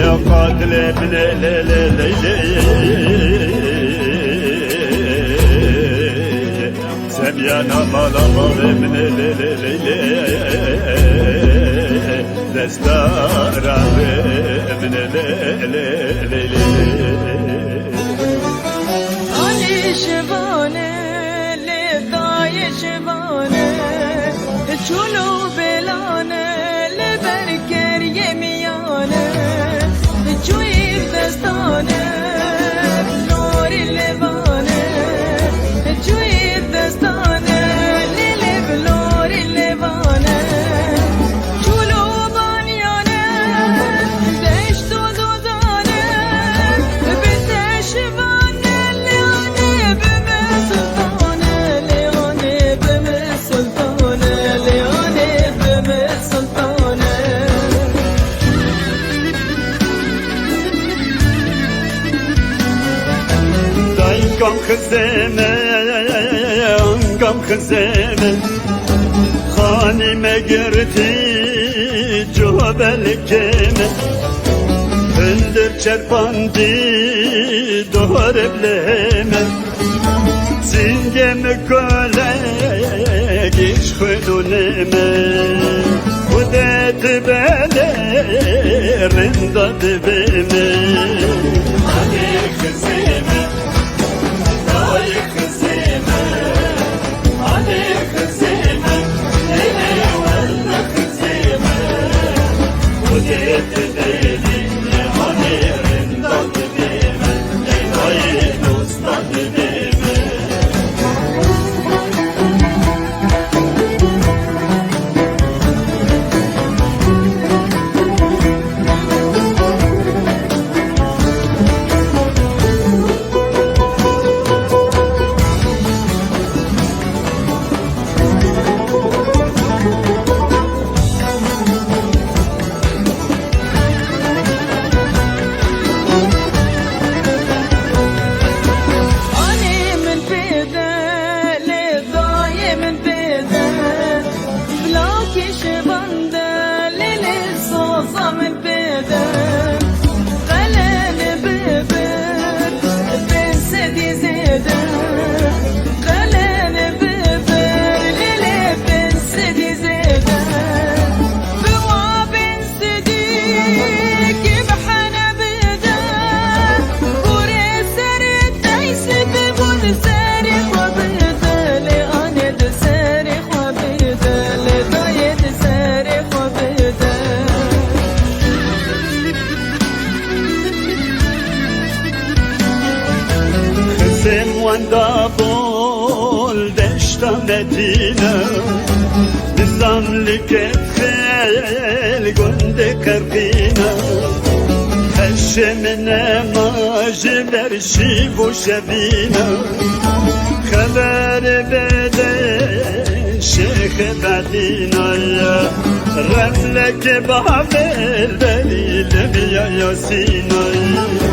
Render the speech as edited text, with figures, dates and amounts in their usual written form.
يا قاتل ابن سبيانا مالما ابن دستار ابن علي شبانه لداي شبانه چلو بلانه لبرکر یمیانه جویر دستانه نور لبانه جویر دستانه لیلب نور لبانه چلو بانیانه دشت و دودانه بتش بانه لیانه بمه سلطانه لیانه بمه سلطانه Gam khzeme Khanime girti Cubel keme Hındır çerpandi Doğar ebleme Zingeme köle Giş khuduneme Kudet bele Rindat beme Hadi khzeme Wanda bol deşta Medine Nizamlı kefel günde karbina Heşemine majiler şibu şebina Haber bede şeyh bedina Remlek babel delilim ya Yasinay